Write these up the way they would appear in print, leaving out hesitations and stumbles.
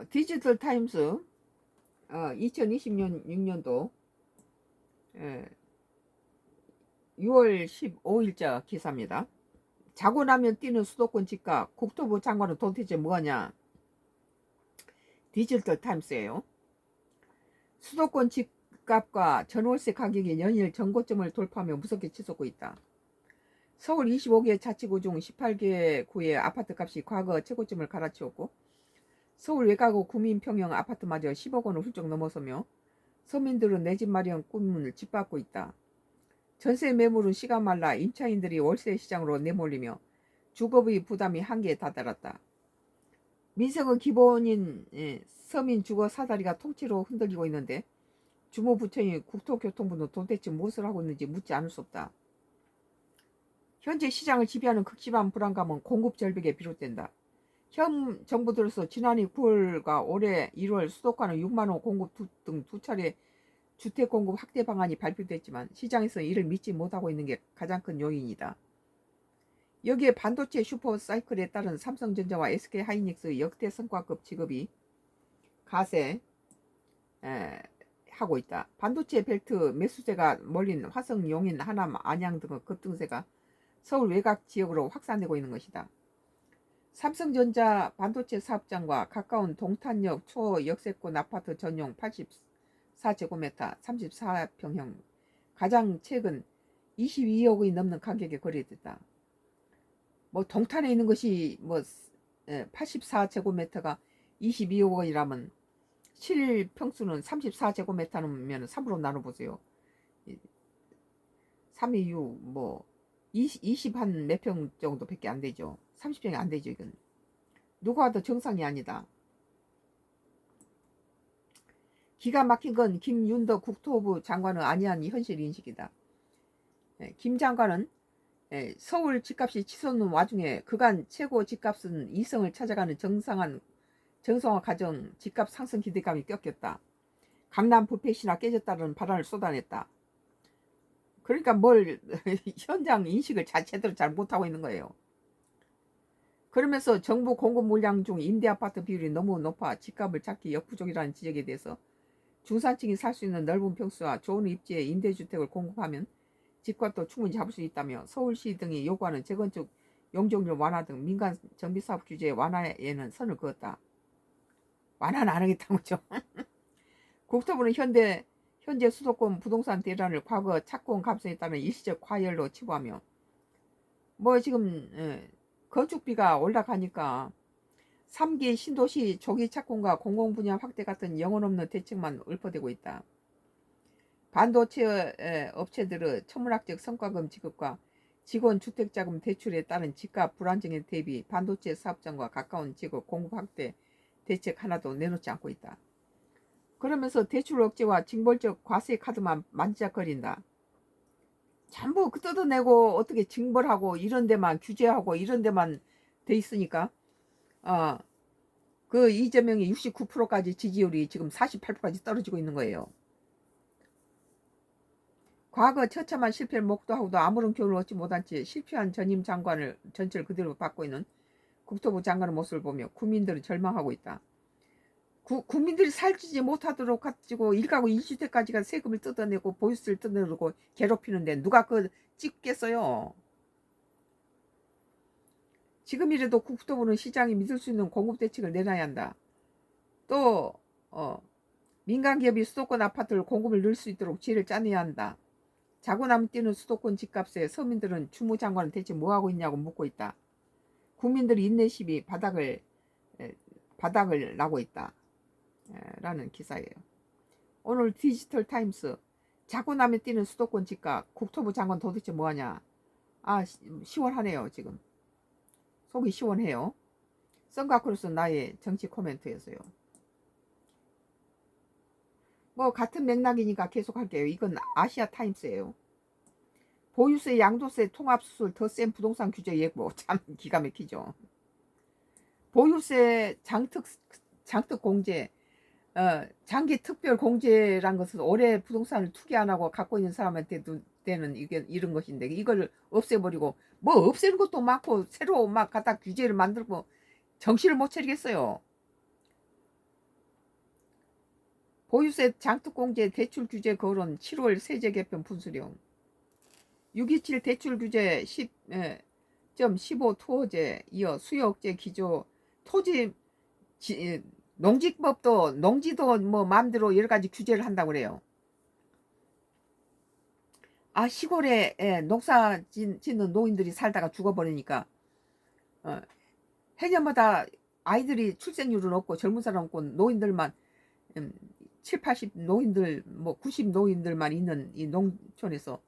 디지털 타임스 2026년도 6월 15일자 기사입니다. 자고 나면 뛰는 수도권 집값, 국토부 장관은 도대체 뭐하냐? 디지털 타임스예요. 수도권 집값과 전월세 가격이 연일 전고점을 돌파하며 무섭게 치솟고 있다. 서울 25개 자치구 중 18개 구의 아파트값이 과거 최고점을 갈아치웠고 서울 외곽의 구민평형 아파트마저 10억 원을 훌쩍 넘어서며 서민들은 내 집 마련 꿈을 짓밟고 있다. 전세 매물은 씨가 말라 임차인들이 월세 시장으로 내몰리며 주거비 부담이 한계에 다다랐다. 민생의 기본인 서민 주거 사다리가 통째로 흔들리고 있는데 주무부처인 국토교통부는 도대체 무엇을 하고 있는지 묻지 않을 수 없다. 현재 시장을 지배하는 극심한 불안감은 공급 절벽에 비롯된다. 현 정부 들어서 지난해 9월과 올해 1월 수도권은 6만 원 공급 등 두 차례 주택 공급 확대 방안이 발표됐지만 시장에서 이를 믿지 못하고 있는 게 가장 큰 요인이다. 여기에 반도체 슈퍼 사이클에 따른 삼성전자와 SK하이닉스 역대 성과급 지급이 가세 하고 있다. 반도체 벨트 매수세가 몰린 화성, 용인, 하남, 안양 등의 급등세가 서울 외곽 지역으로 확산되고 있는 것이다. 삼성전자 반도체 사업장과 가까운 동탄역 초역세권 아파트 전용 84제곱미터 34평형 가장 최근 22억이 넘는 가격에 거래됐다. 뭐 동탄에 있는 것이 뭐 84제곱미터가 22억 원이라면 실평수는 34제곱미터면 3으로 나눠보세요. 3이 6, 뭐 20 한 몇 평 정도밖에 안 되죠. 30평이 안 되죠. 이건 누가 와도 정상이 아니다. 기가 막힌 건 김윤덕 국토부 장관은 아니한 현실 인식이다. 김 장관은 서울 집값이 치솟는 와중에 그간 최고 집값은 이성을 찾아가는 정성화 가정 집값 상승 기대감이 꺾였다. 강남 부패 신화 깨졌다는 발언을 쏟아냈다. 그러니까 뭘 현장 인식을 제대로 잘 못하고 있는 거예요. 그러면서 정부 공급 물량 중 임대아파트 비율이 너무 높아 집값을 잡기 역부족이라는 지적에 대해서 중산층이 살 수 있는 넓은 평수와 좋은 입지의 임대주택을 공급하면 집값도 충분히 잡을 수 있다며 서울시 등이 요구하는 재건축 용적률 완화 등 민간 정비사업 규제 완화에는 선을 그었다. 완화는 안 하겠다는 거죠. 국토부는 현재 수도권 부동산 대란을 과거 착공 감소에 따른 일시적 과열로 치부하며 뭐 지금 건축비가 올라가니까 3기 신도시 조기 착공과 공공분야 확대 같은 영혼 없는 대책만 읊어대고 있다. 반도체 업체들의 천문학적 성과금 지급과 직원 주택자금 대출에 따른 집값 불안정에 대비 반도체 사업장과 가까운 지역 공급 확대 대책 하나도 내놓지 않고 있다. 그러면서 대출 억제와 징벌적 과세 카드만 만지작거린다. 전부 뜯어내고 어떻게 징벌하고 이런 데만 규제하고 이런 데만 돼 있으니까 그 이재명이 69%까지 지지율이 지금 48%까지 떨어지고 있는 거예요. 과거 처참한 실패를 목도하고도 아무런 교훈을 얻지 못한 채 실패한 전임 장관을 전철 그대로 받고 있는 국토부 장관의 모습을 보며 국민들은 절망하고 있다. 국민들이 살지 못하도록 가지고 1가구 1주택까지가 세금을 뜯어내고 보유세를 뜯어내고 괴롭히는데 누가 그걸 찍겠어요. 지금이라도 국토부는 시장이 믿을 수 있는 공급 대책을 내놔야 한다. 또 민간기업이 수도권 아파트를 공급을 넣을 수 있도록 지혜를 짜내야 한다. 자고 나면 뛰는 수도권 집값에 서민들은 주무장관은 대체 뭐하고 있냐고 묻고 있다. 국민들의 인내심이 바닥을 나고 있다. 라는 기사예요. 오늘 디지털 타임스 자고 나면 뛰는 수도권 집값 국토부 장관 도대체 뭐하냐. 시원하네요. 지금 속이 시원해요. 선가크로스 나의 정치 코멘트였어요. 뭐 같은 맥락이니까 계속 할게요. 이건 아시아 타임스예요. 보유세, 양도세, 통합수술 더 센 부동산 규제 예고. 참 기가 막히죠. 보유세 장특 공제, 장기 특별 공제란 것은 올해 부동산을 투기 안 하고 갖고 있는 사람한테도 되는 이런 것인데 이걸 없애버리고 뭐 없애는 것도 많고 새로 막 갖다 규제를 만들고 정신을 못 차리겠어요. 보유세 장특공제 대출 규제 거론 7월 세제 개편 분수령 627 대출 규제 10.15 토어제 이어 수요 억제 기조 토지 농지법도 농지도 뭐 마음대로 여러 가지 규제를 한다고 그래요. 아 시골에 농사 짓는 노인들이 살다가 죽어버리니까 해년마다 아이들이 출생률은 없고 젊은 사람 없고 노인들만 7, 80 노인들 뭐 90 노인들만 있는 이 농촌에서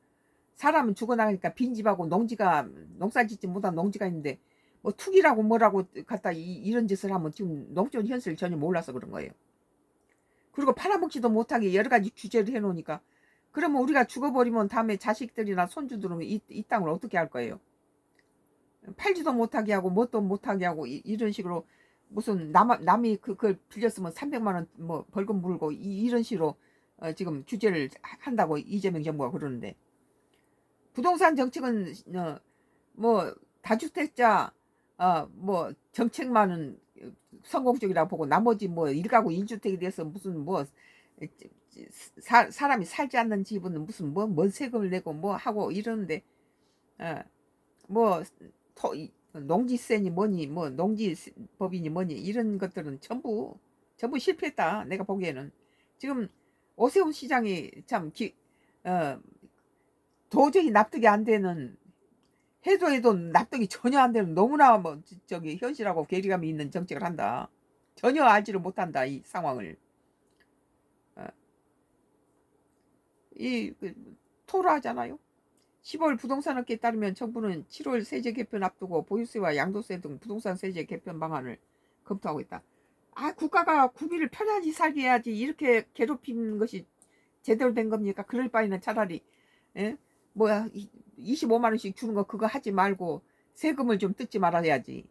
사람은 죽어나가니까 빈집하고 농지가 농사 짓지 못한 농지가 있는데 뭐 투기라고 뭐라고 갖다 이런 짓을 하면 지금 농촌 현실을 전혀 몰라서 그런 거예요. 그리고 팔아먹지도 못하게 여러 가지 규제를 해놓으니까 그러면 우리가 죽어버리면 다음에 자식들이나 손주들은 이 땅을 어떻게 할 거예요? 팔지도 못하게 하고 뭣도 못하게 하고 이런 식으로 무슨 남이 그걸 빌렸으면 300만 원 뭐 벌금 물고 이런 식으로 지금 규제를 한다고 이재명 정부가 그러는데 부동산 정책은 뭐 다주택자 뭐 정책만은 성공적이라고 보고 나머지 뭐 1가구 1주택에 대해서 무슨 뭐 사람이 살지 않는 집은 무슨 뭔 세금을 내고 뭐 하고 이러는데 뭐 농지세니 뭐니 뭐 농지법이니 뭐니 이런 것들은 전부 실패했다. 내가 보기에는 지금 오세훈 시장이 참 도저히 납득이 안 되는 해도 납득이 전혀 안 되는 너무나 뭐 저기 현실하고 괴리감이 있는 정책을 한다. 전혀 알지를 못한다 이 상황을. 토로하잖아요. 10월 부동산업계에 따르면 정부는 7월 세제 개편 앞두고 보유세와 양도세 등 부동산 세제 개편 방안을 검토하고 있다. 아 국가가 국민을 편안히 살게 해야지 이렇게 괴롭히는 것이 제대로 된 겁니까? 그럴 바에는 차라리 뭐야 25만 원씩 주는 거 그거 하지 말고 세금을 좀 뜯지 말아야지.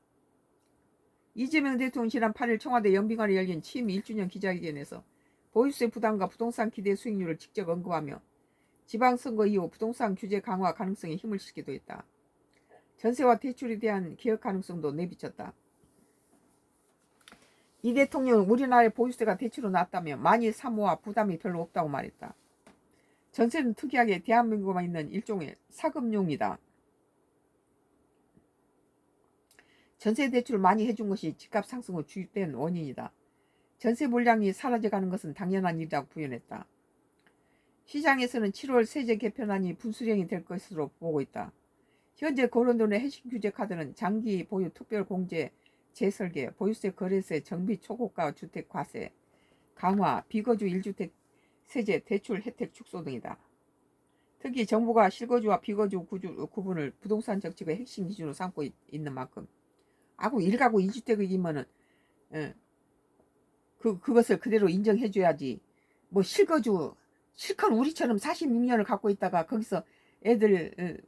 이재명 대통령 지난 8일 청와대 영빈관에 열린 취임 1주년 기자회견에서 보유세 부담과 부동산 기대 수익률을 직접 언급하며 지방선거 이후 부동산 규제 강화 가능성에 힘을 실기도 했다. 전세와 대출에 대한 개혁 가능성도 내비쳤다. 이 대통령은 우리나라의 보유세가 대체로 낮다며 많이 사모와 부담이 별로 없다고 말했다. 전세는 특이하게 대한민국만 있는 일종의 사금융이다. 전세 대출을 많이 해준 것이 집값 상승의 주된 원인이다. 전세 물량이 사라져가는 것은 당연한 일이라고 부연했다. 시장에서는 7월 세제 개편안이 분수령이 될 것으로 보고 있다. 현재 거론되는 핵심 규제 카드는 장기 보유 특별 공제 재설계, 보유세 거래세 정비 초고가 주택 과세, 강화, 비거주 1주택 세제 대출 혜택 축소 등이다. 특히 정부가 실거주와 비거주 구분을 부동산 정책의 핵심 기준으로 삼고 있는 만큼 아고 1가구 2주택이면은 그것을 그대로 인정해줘야지. 뭐 실거주 실컷 우리처럼 46년을 갖고 있다가 거기서 애들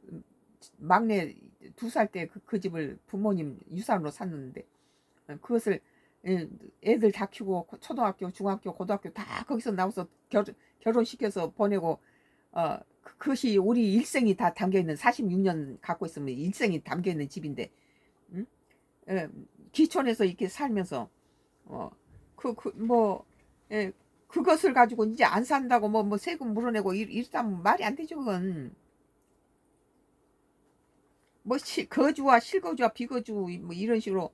막내 2살 때 그 집을 부모님 유산으로 샀는데 그것을 애들 다 키우고 초등학교, 중학교, 고등학교 다 거기서 나와서 결혼시켜서 보내고 그것이 우리 일생이 다 담겨있는 46년 갖고 있으면 일생이 담겨있는 집인데 기촌에서 이렇게 살면서 그것을 가지고 이제 안 산다고 뭐 세금 물어내고 이러다면 말이 안 되죠. 그건 뭐 거주와 실거주와 비거주 뭐 이런 식으로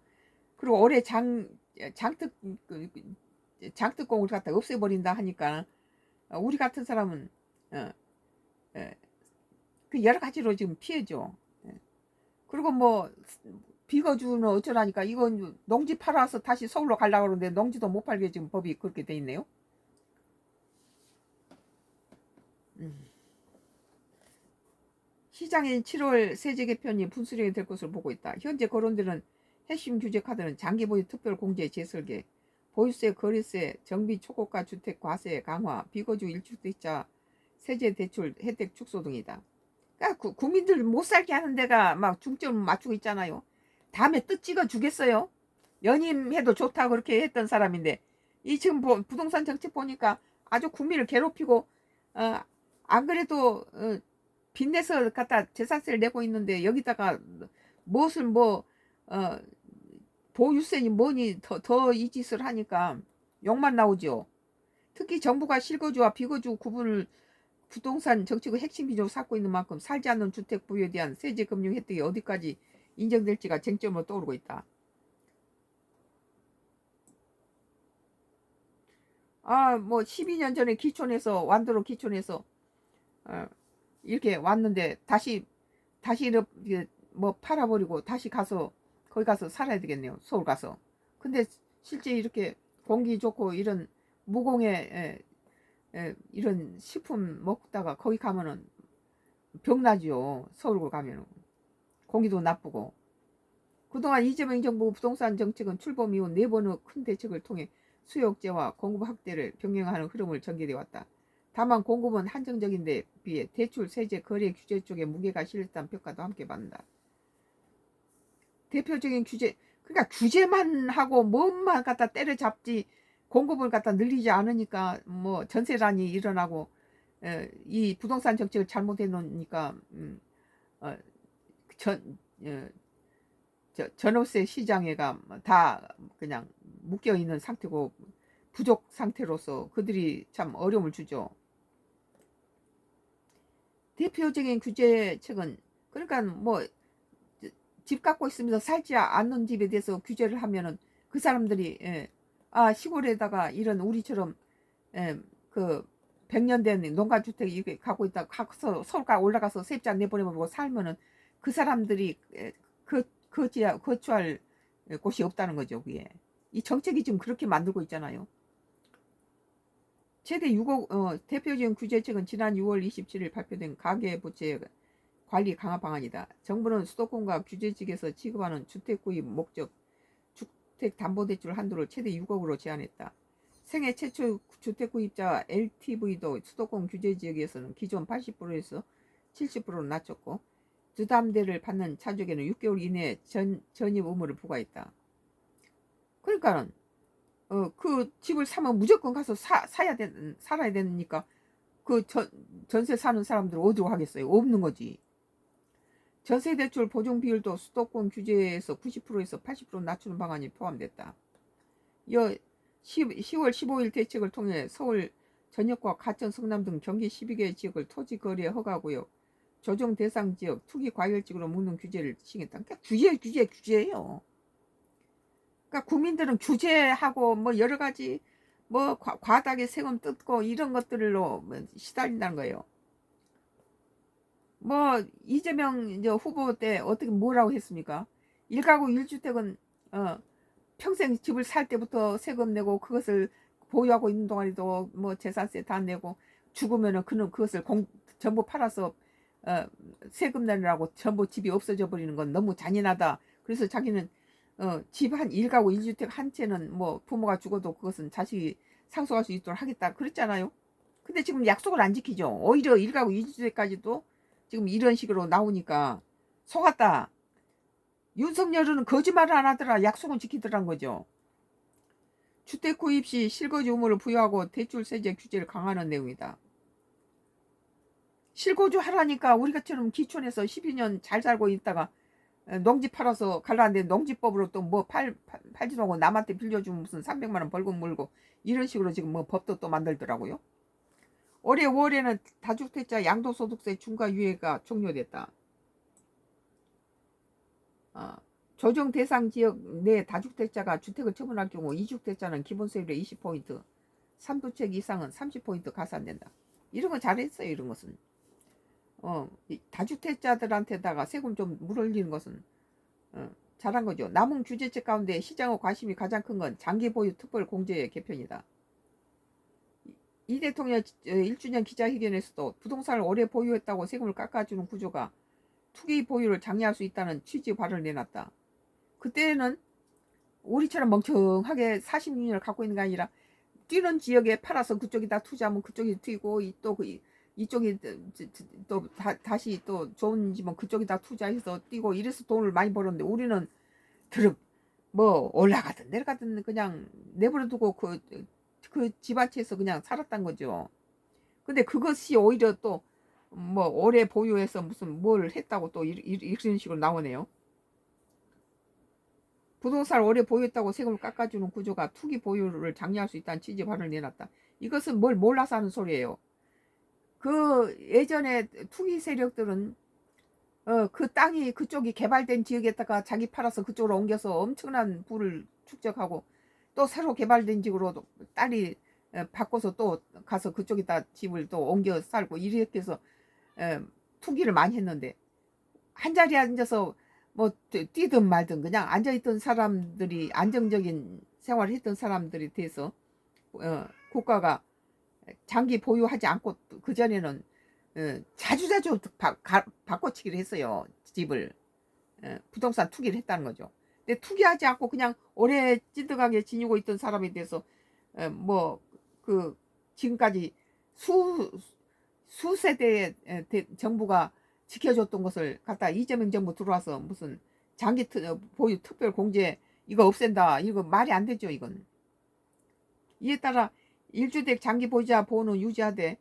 그리고 올해 장특공을 갖다 없애버린다 하니까 우리 같은 사람은 그 여러 가지로 지금 피해죠. 그리고 뭐 비거주는 어쩌라니까 이건 농지 팔아서 다시 서울로 가려고 그러는데 농지도 못 팔게 지금 법이 그렇게 돼 있네요. 시장인 7월 세제 개편이 분수령이 될 것으로 보고 있다. 현재 거론되는 핵심 규제 카드는 장기 보유 특별 공제 재설계, 보유세, 거래세, 정비 초고가 주택 과세 강화, 비거주 1주택자 세제 대출 혜택 축소 등이다. 그러니까 국민들 못 살게 하는 데가 막 중점 맞추고 있잖아요. 다음에 뜻 찍어 주겠어요. 연임해도 좋다 그렇게 했던 사람인데 이 지금 부동산 정책 보니까 아주 국민을 괴롭히고 안 그래도 빚내서 갖다 재산세를 내고 있는데 여기다가 무엇을 보유세니 뭐니 더 이 짓을 하니까 욕만 나오죠. 특히 정부가 실거주와 비거주 구분을 부동산 정책의 핵심 기조로 삼고 있는 만큼 살지 않는 주택 부여에 대한 세제 금융 혜택이 어디까지 인정될지가 쟁점으로 떠오르고 있다. 뭐 12년 전에 기촌에서 완도로 기촌에서 이렇게 왔는데 다시 이렇게 뭐 팔아버리고 다시 가서 거기 가서 살아야 되겠네요. 서울 가서. 근데 실제 이렇게 공기 좋고 이런 무공해 이런 식품 먹다가 거기 가면은 병나지요. 서울 가면은 공기도 나쁘고. 그동안 이재명 정부 부동산 정책은 출범 이후 4번의 큰 대책을 통해 수요 억제와 공급 확대를 병행하는 흐름을 전개돼 왔다. 다만 공급은 한정적인 데 비해 대출, 세제, 거래 규제 쪽에 무게가 실렸다는 평가도 함께 받는다. 대표적인 규제, 그러니까 규제만 하고 뭔만 갖다 때려잡지 공급을 갖다 늘리지 않으니까 뭐 전세난이 일어나고 이 부동산 정책을 잘못해 놓으니까 전 전월세 시장에가 다 그냥 묶여 있는 상태고 부족 상태로서 그들이 참 어려움을 주죠. 대표적인 규제책은 그러니까 뭐 집 갖고 있으면서 살지 않는 집에 대해서 규제를 하면은 그 사람들이 시골에다가 이런 우리처럼 그 100년 된 농가주택 이렇게 갖고 있다 가서 서울가 올라가서 세입자 내보내버리고 살면은 그 사람들이 거주할 곳이 없다는 거죠. 그게 이 정책이 지금 그렇게 만들고 있잖아요. 최대 6억 대표적인 규제책은 지난 6월 27일 발표된 가계부채 관리 강화 방안이다. 정부는 수도권과 규제직에서 지급하는 주택 구입 목적 주택담보대출 한도를 최대 6억으로 제한했다. 생애 최초 주택 구입자 LTV도 수도권 규제지역에서는 기존 80%에서 70%로 낮췄고 주담대를 받는 차족에는 6개월 이내에 전입 의무를 부과했다. 그러니까는 그 집을 사면 무조건 가서 살아야 되니까 그 전세 사는 사람들 어디로 하겠어요? 없는 거지. 전세대출 보증 비율도 수도권 규제에서 90%에서 80% 낮추는 방안이 포함됐다. 10월 15일 대책을 통해 서울 전역과 가천, 성남 등 경기 12개 지역을 토지 거래 허가구역, 조정 대상 지역, 투기 과열지구로 묶는 규제를 시행했다. 그러니까 규제예요. 그러니까 국민들은 규제하고 뭐 여러 가지 뭐 과다하게 세금 뜯고 이런 것들로 시달린다는 거예요. 뭐 이재명 후보 때 어떻게 뭐라고 했습니까? 1가구 1주택은 평생 집을 살 때부터 세금 내고 그것을 보유하고 있는 동안에도 뭐 재산세 다 내고 죽으면은 그는 그것을 전부 팔아서 세금 내느라고 전부 집이 없어져 버리는 건 너무 잔인하다. 그래서 자기는 집 한 1가구 1주택 한 채는 뭐 부모가 죽어도 그것은 자식이 상속할 수 있도록 하겠다 그랬잖아요. 근데 지금 약속을 안 지키죠. 오히려 1가구 2주택까지도 지금 이런 식으로 나오니까 속았다. 윤석열은 거짓말을 안 하더라. 약속은 지키더란 거죠. 주택 구입 시 실거주 의무를 부여하고 대출 세제 규제를 강화하는 내용이다. 실거주 하라니까 우리가처럼 기촌에서 12년 잘 살고 있다가 농지 팔아서 갈라는데 농지법으로 또 뭐 팔지도 않고 남한테 빌려주면 무슨 300만 원 벌금 물고 이런 식으로 지금 뭐 법도 또 만들더라고요. 올해 5월에는 다주택자 양도소득세 중과 유예가 종료됐다. 조정 대상 지역 내 다주택자가 주택을 처분할 경우 2주택자는 기본세율의 20포인트, 3주택 이상은 30포인트 가산된다. 이런 거 잘했어요. 이런 것은 다주택자들한테다가 세금 좀 물올리는 것은 잘한 거죠. 남은 규제책 가운데 시장의 관심이 가장 큰 건 장기 보유 특별 공제의 개편이다. 이 대통령 1주년 기자회견에서도 부동산을 오래 보유했다고 세금을 깎아주는 구조가 투기 보유를 장려할 수 있다는 취지 발언을 내놨다. 그때는 우리처럼 멍청하게 46년을 갖고 있는 게 아니라 뛰는 지역에 팔아서 그쪽에다 투자하면 그쪽이 튀고 또 이쪽이 또 다시 또 좋은 집은 그쪽에다 투자해서 뛰고 이래서 돈을 많이 벌었는데 우리는 뭐 올라가든 내려가든 그냥 내버려두고 그 집안채에서 그냥 살았단 거죠. 근데 그것이 오히려 또 뭐 오래 보유해서 무슨 뭘 했다고 또 이런 식으로 나오네요. 부동산을 오래 보유했다고 세금을 깎아주는 구조가 투기 보유를 장려할 수 있다는 취지 발언을 내놨다. 이것은 뭘 몰라서 하는 소리예요. 그 예전에 투기 세력들은 그 땅이 그쪽이 개발된 지역에다가 자기 팔아서 그쪽으로 옮겨서 엄청난 부를 축적하고 또 새로 개발된 지역으로 딸이 바꿔서 또 가서 그쪽에다 집을 또 옮겨 살고 이렇게 해서 투기를 많이 했는데 한 자리에 앉아서 뭐 뛰든 말든 그냥 앉아있던 사람들이 안정적인 생활을 했던 사람들이 돼서 국가가 장기 보유하지 않고 그전에는 자주자주 바꿔치기를 했어요. 집을 부동산 투기를 했다는 거죠. 근데 투기하지 않고 그냥 오래 찐득하게 지니고 있던 사람에 대해서 뭐 그 지금까지 수세대의 정부가 지켜줬던 것을 갖다 이재명 정부 들어와서 무슨 장기 보유 특별 공제 이거 없앤다, 이거 말이 안 되죠. 이건 이에 따라 1주택 장기 보유자 보호는 유지하되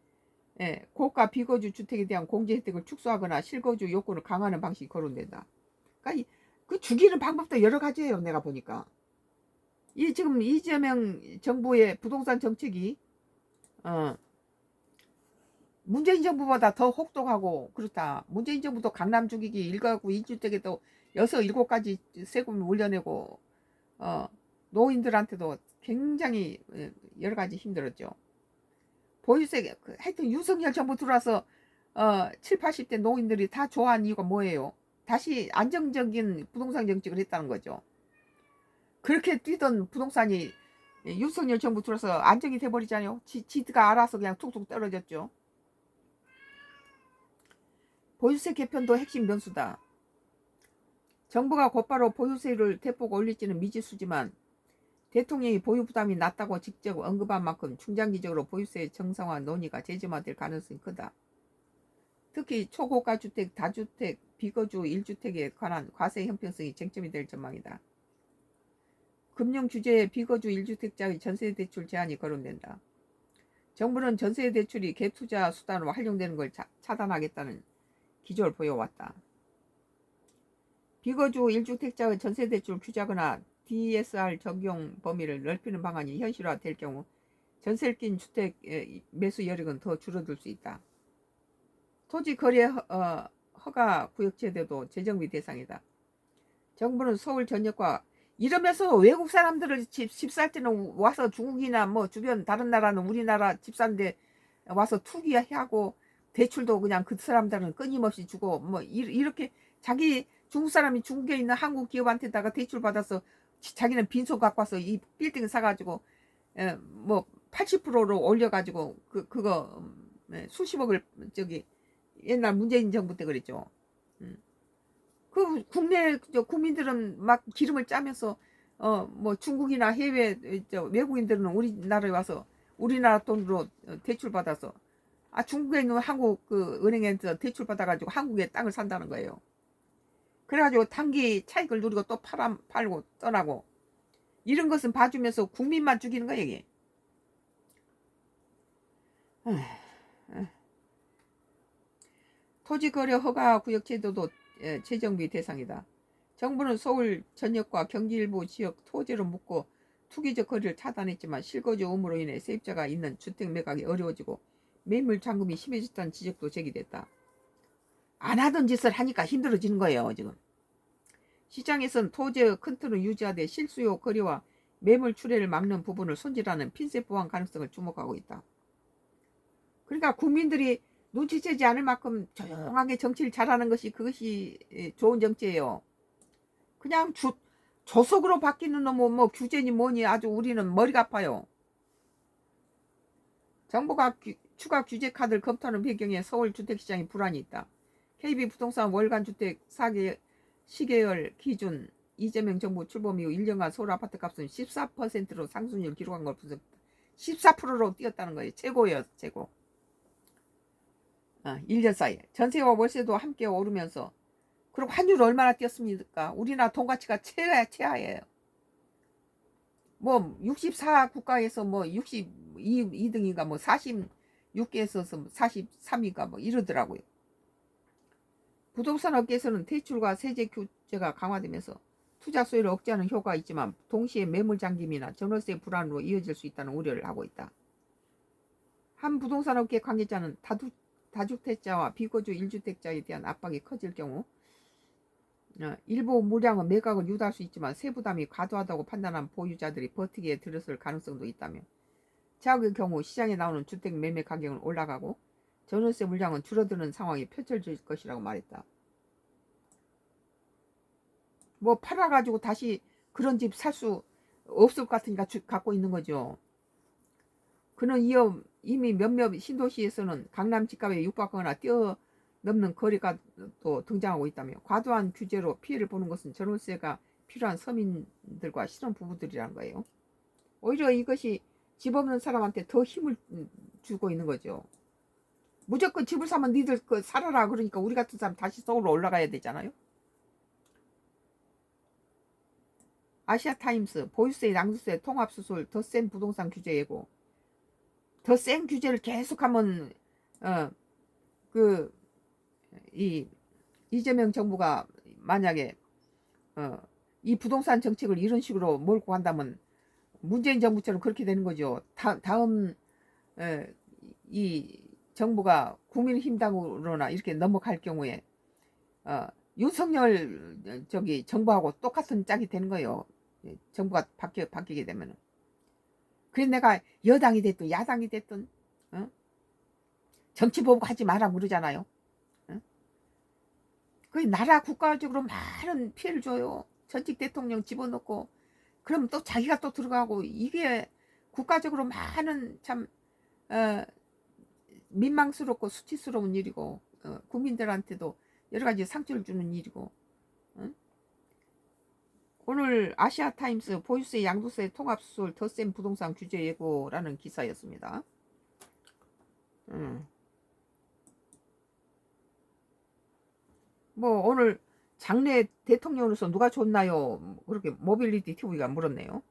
고가 비거주 주택에 대한 공제 혜택을 축소하거나 실거주 요건을 강화하는 방식이 거론된다. 그러니까 그 죽이는 방법도 여러 가지예요. 내가 보니까 이 지금 이재명 정부의 부동산 정책이 문재인 정부보다 더 혹독하고 그렇다. 문재인 정부도 강남 죽이기 1가구 2주택에도 6, 7가지 세금을 올려내고 노인들한테도 굉장히 여러 가지 힘들었죠. 보유세 하여튼 윤석열 정부 들어와서 7, 80대 노인들이 다 좋아하는 이유가 뭐예요? 다시 안정적인 부동산 정책을 했다는 거죠. 그렇게 뛰던 부동산이 윤석열 정부 들어서 안정이 돼버리잖아요. 지가 알아서 그냥 툭툭 떨어졌죠. 보유세 개편도 핵심 변수다. 정부가 곧바로 보유세를 대폭 올릴지는 미지수지만 대통령이 보유 부담이 낮다고 직접 언급한 만큼 중장기적으로 보유세 정상화 논의가 재점화될 가능성이 크다. 특히 초고가 주택, 다주택, 비거주 1주택에 관한 과세 형평성이 쟁점이 될 전망이다. 금융 규제에 비거주 1주택자의 전세대출 제한이 거론된다. 정부는 전세대출이 갭투자 수단으로 활용되는 걸 차단하겠다는 기조를 보여왔다. 비거주 1주택자의 전세대출 규제하거나 DSR 적용 범위를 넓히는 방안이 현실화될 경우 전세를 낀 주택 매수 여력은 더 줄어들 수 있다. 토지거래 허가 구역 제도도 재정비 대상이다. 정부는 서울 전역과 이러면서 외국 사람들을 집 살 때는 와서 중국이나 뭐 주변 다른 나라는 우리나라 집 사는데 와서 투기하고 대출도 그냥 그 사람들은 끊임없이 주고 뭐 이렇게 자기 중국 사람이 중국에 있는 한국 기업한테다가 대출 받아서 자기는 빈소 갖고 와서 이 빌딩 사가지고 뭐 80%로 올려가지고 그거 수십억을 저기 옛날 문재인 정부 때 그랬죠. 그 국내 국민들은 막 기름을 짜면서 뭐 중국이나 해외 외국인들은 우리나라에 와서 우리나라 돈으로 대출 받아서 중국에 있는 한국 그 은행에서 대출 받아가지고 한국에 땅을 산다는 거예요. 그래가지고 단기 차익을 누리고 또 팔고 떠나고 이런 것은 봐주면서 국민만 죽이는 거예요 이게. 토지거래 허가 구역 제도도 재정비 대상이다. 정부는 서울 전역과 경기 일부 지역 토지로 묶고 투기적 거래를 차단했지만 실거주 의무로 인해 세입자가 있는 주택 매각이 어려워지고 매물 잔금이 심해졌다는 지적도 제기됐다. 안 하던 짓을 하니까 힘들어지는 거예요 지금. 시장에선 토지의 큰 틀을 유지하되 실수요 거래와 매물 출회를 막는 부분을 손질하는 핀셋 보완 가능성을 주목하고 있다. 그러니까 국민들이 눈치채지 않을 만큼 조용하게 정치를 잘하는 것이 그것이 좋은 정치예요. 그냥 조속으로 바뀌는 놈은 뭐 규제니 뭐니 아주 우리는 머리가 아파요. 정부가 추가 규제 카드를 검토하는 배경에 서울 주택시장에 불안이 있다. KB부동산 월간 주택 4개 시계열 기준 이재명 정부 출범 이후 1년간 서울 아파트 값은 14%로 상승률을 기록한 걸 분석했다. 14%로 뛰었다는 거예요. 최고예요. 최고. 1년 사이에 전세와 월세도 함께 오르면서 그리고 환율 얼마나 뛰었습니까? 우리나라 돈가치가 최하예요. 뭐 64 국가에서 뭐 62등인가 뭐 46개에서 43위가 뭐 이러더라고요. 부동산 업계에서는 대출과 세제 규제가 강화되면서 투자 수요를 억제하는 효과가 있지만 동시에 매물 잠김이나 전월세 불안으로 이어질 수 있다는 우려를 하고 있다. 한 부동산업계 관계자는 다주택자와 비거주 1주택자에 대한 압박이 커질 경우 일부 물량은 매각을 유도할 수 있지만 세부담이 과도하다고 판단한 보유자들이 버티기에 들었을 가능성도 있다며 제약의 경우 시장에 나오는 주택 매매 가격은 올라가고 전월세 물량은 줄어드는 상황이 펼쳐질 것이라고 말했다. 뭐 팔아가지고 다시 그런 집 살 수 없을 것 같으니까 갖고 있는 거죠. 그는 이미 몇몇 신도시에서는 강남 집값에 육박하거나 뛰어넘는 거리가 또 등장하고 있다며 과도한 규제로 피해를 보는 것은 전월세가 필요한 서민들과 신혼부부들이라는 거예요. 오히려 이것이 집 없는 사람한테 더 힘을 주고 있는 거죠. 무조건 집을 사면 니들 살아라 그러니까 우리 같은 사람 다시 서울로 올라가야 되잖아요. 아시아타임스 보유세 양도세 통합수술 더 센 부동산 규제 예고. 더 센 규제를 계속하면 이재명 정부가 만약에 이 부동산 정책을 이런 식으로 몰고 간다면 문재인 정부처럼 그렇게 되는 거죠. 다음 이 정부가 국민의힘당으로나 이렇게 넘어갈 경우에 윤석열 정부하고 똑같은 짝이 되는 거예요. 정부가 바뀌게 되면은. 그래서 내가 여당이 됐든 야당이 됐든 정치 보복 하지 마라 그러잖아요. 그 나라 국가적으로 많은 피해를 줘요. 전직 대통령 집어넣고 그러면 또 자기가 또 들어가고 이게 국가적으로 많은 참 민망스럽고 수치스러운 일이고 국민들한테도 여러 가지 상처를 주는 일이고 오늘 아시아타임스 보유세 양도세 통합수술 더 센 부동산 규제 예고라는 기사였습니다. 뭐 오늘 장래 대통령으로서 누가 좋나요? 그렇게 모빌리티 TV가 물었네요.